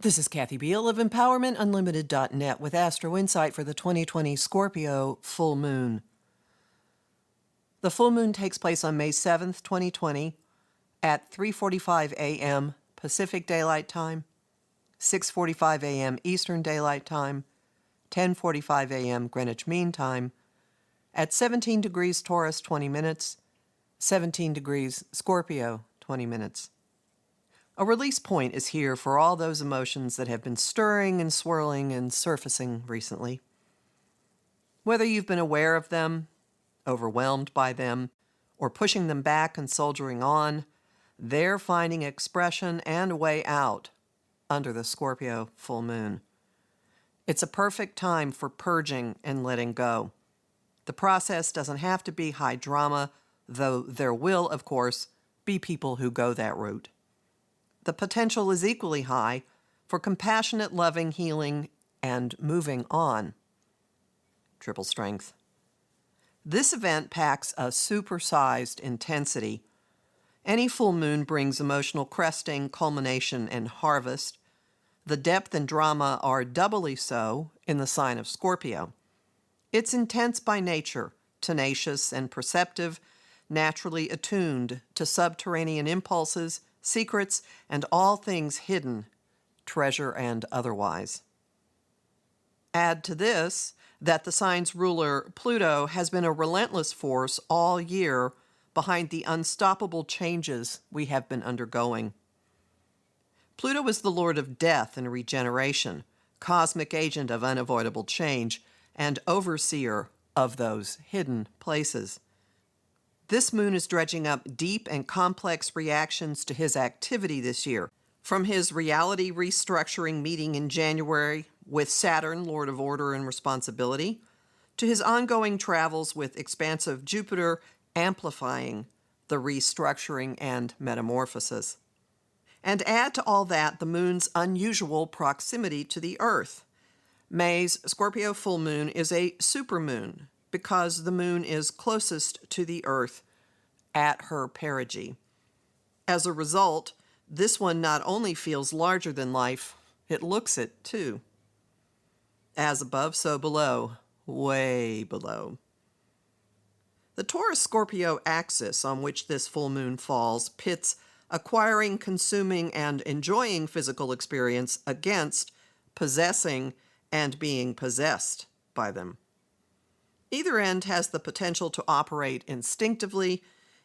This is Kathy Beal of EmpowermentUnlimited.net with Astro-Insight for the 2020 Scorpio full moon. The full moon takes place on May 7th, 2020 at 3:45 a.m. Pacific Daylight Time, 6:45 a.m. Eastern Daylight Time, 10:45 a.m. Greenwich Mean Time, at 17 degrees Taurus 20 minutes, 17 degrees Scorpio 20 minutes. A release point is here for all those emotions that have been stirring and swirling and surfacing recently. Whether you've been aware of them, overwhelmed by them, or pushing them back and soldiering on, they're finding expression and a way out under the Scorpio full moon. It's a perfect time for purging and letting go. The process doesn't have to be high drama, though there will, of course, be people who go that route. The potential is equally high for compassionate, loving, healing, and moving on. Triple strength. This event packs a supersized intensity. Any full moon brings emotional cresting, culmination, and harvest. The depth and drama are doubly so in the sign of Scorpio. It's intense by nature, tenacious and perceptive, naturally attuned to subterranean impulses, secrets, and all things hidden, treasure and otherwise. Add to this that the sign's ruler, Pluto, has been a relentless force all year behind the unstoppable changes we have been undergoing. Pluto is the lord of death and regeneration, cosmic agent of unavoidable change, and overseer of those hidden places. This moon is dredging up deep and complex reactions to his activity this year, from his reality restructuring meeting in January with Saturn, Lord of Order and Responsibility, to his ongoing travels with expansive Jupiter, amplifying the restructuring and metamorphosis. And add to all that the moon's unusual proximity to the Earth. May's Scorpio full moon is a supermoon, because the moon is closest to the Earth at her perigee. As a result, this one not only feels larger than life, it looks it too. As above, so below, way below. The Taurus-Scorpio axis on which this full moon falls pits acquiring, consuming, and enjoying physical experience against possessing and being possessed by them. Either end has the potential to operate instinctively,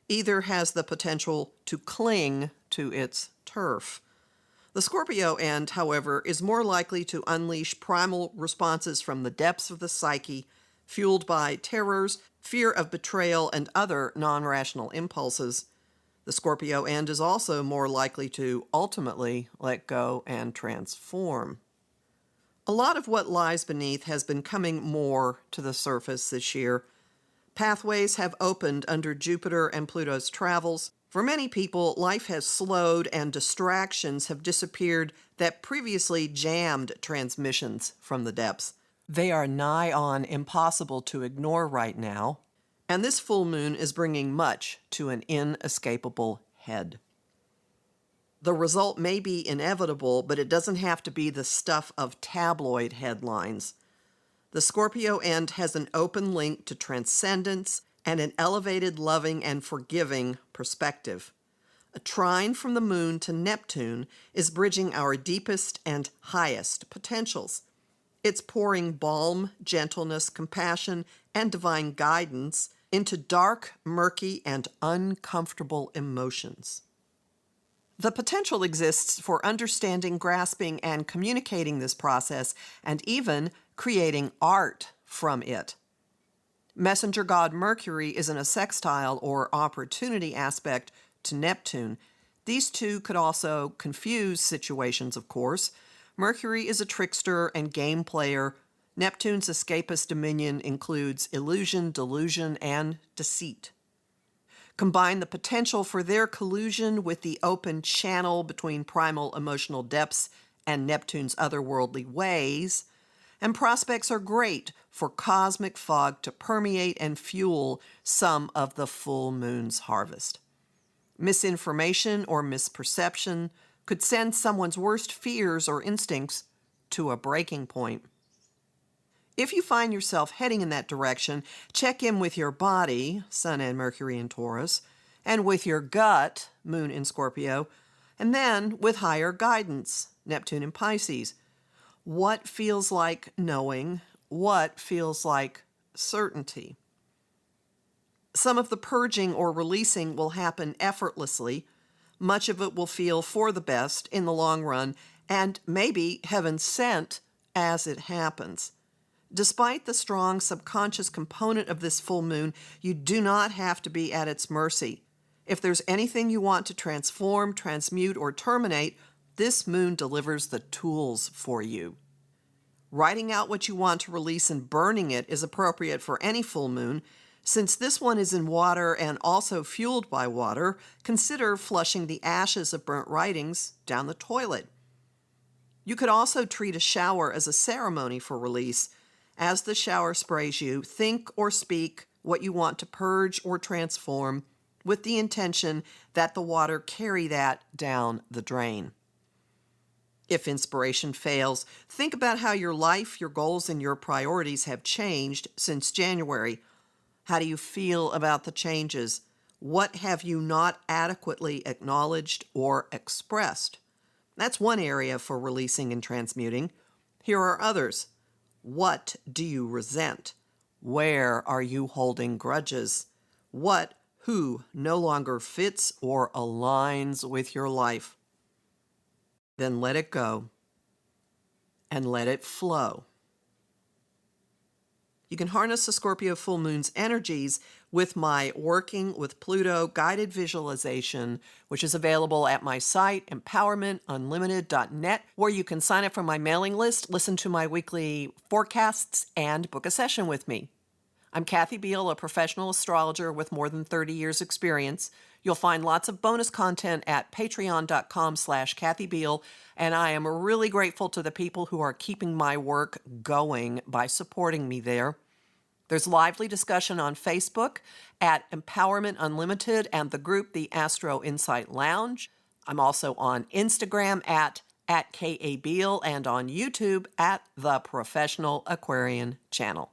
either has the potential to cling to its turf. The Scorpio end, however, is more likely to unleash primal responses from the depths of the psyche, fueled by terrors, fear of betrayal, and other non-rational impulses. The Scorpio end is also more likely to ultimately let go and transform. A lot of what lies beneath has been coming more to the surface this year. Pathways have opened under Jupiter and Pluto's travels. For many people, life has slowed and distractions have disappeared that previously jammed transmissions from the depths. They are nigh on impossible to ignore right now, and this full moon is bringing much to an inescapable head. The result may be inevitable, but it doesn't have to be the stuff of tabloid headlines. The Scorpio end has an open link to transcendence and an elevated, loving, and forgiving perspective. A trine from the moon to Neptune is bridging our deepest and highest potentials. It's pouring balm, gentleness, compassion, and divine guidance into dark, murky, and uncomfortable emotions. The potential exists for understanding, grasping, and communicating this process, and even creating art from it. Messenger god Mercury is in a sextile or opportunity aspect to Neptune. These two could also confuse situations, of course. Mercury is a trickster and game player. Neptune's escapist dominion includes illusion, delusion, and deceit. Combine the potential for their collusion with the open channel between primal emotional depths and Neptune's otherworldly ways, and prospects are great for cosmic fog to permeate and fuel some of the full moon's harvest. Misinformation or misperception, could send someone's worst fears or instincts to a breaking point. If you find yourself heading in that direction, check in with your body, Sun and Mercury in Taurus, and with your gut, Moon in Scorpio, and then with higher guidance, Neptune in Pisces. What feels like knowing? What feels like certainty? Some of the purging or releasing will happen effortlessly. Much of it will feel for the best in the long run, and maybe heaven sent as it happens. Despite the strong subconscious component of this full moon, you do not have to be at its mercy. If there's anything you want to transform, transmute, or terminate, this moon delivers the tools for you. Writing out what you want to release and burning it is appropriate for any full moon. Since this one is in water and also fueled by water, consider flushing the ashes of burnt writings down the toilet. You could also treat a shower as a ceremony for release. As the shower sprays you, think or speak what you want to purge or transform with the intention that the water carry that down the drain. If inspiration fails, think about how your life, your goals, and your priorities have changed since January. How do you feel about the changes? What have you not adequately acknowledged or expressed? That's one area for releasing and transmuting. Here are others. What do you resent? Where are you holding grudges? Who no longer fits or aligns with your life? Then let it go and let it flow. You can harness the Scorpio full moon's energies with my Working with Pluto guided visualization, which is available at my site, empowermentunlimited.net, where you can sign up for my mailing list, listen to my weekly forecasts, and book a session with me. I'm Kathy Beal, a professional astrologer with more than 30 years experience. You'll find lots of bonus content at patreon.com/Kathy Beal, and I am really grateful to the people who are keeping my work going by supporting me there. There's lively discussion on Facebook at Empowerment Unlimited and the group The Astro-Insight Lounge. I'm also on Instagram at KA Beal and on YouTube at The Professional Aquarian Channel.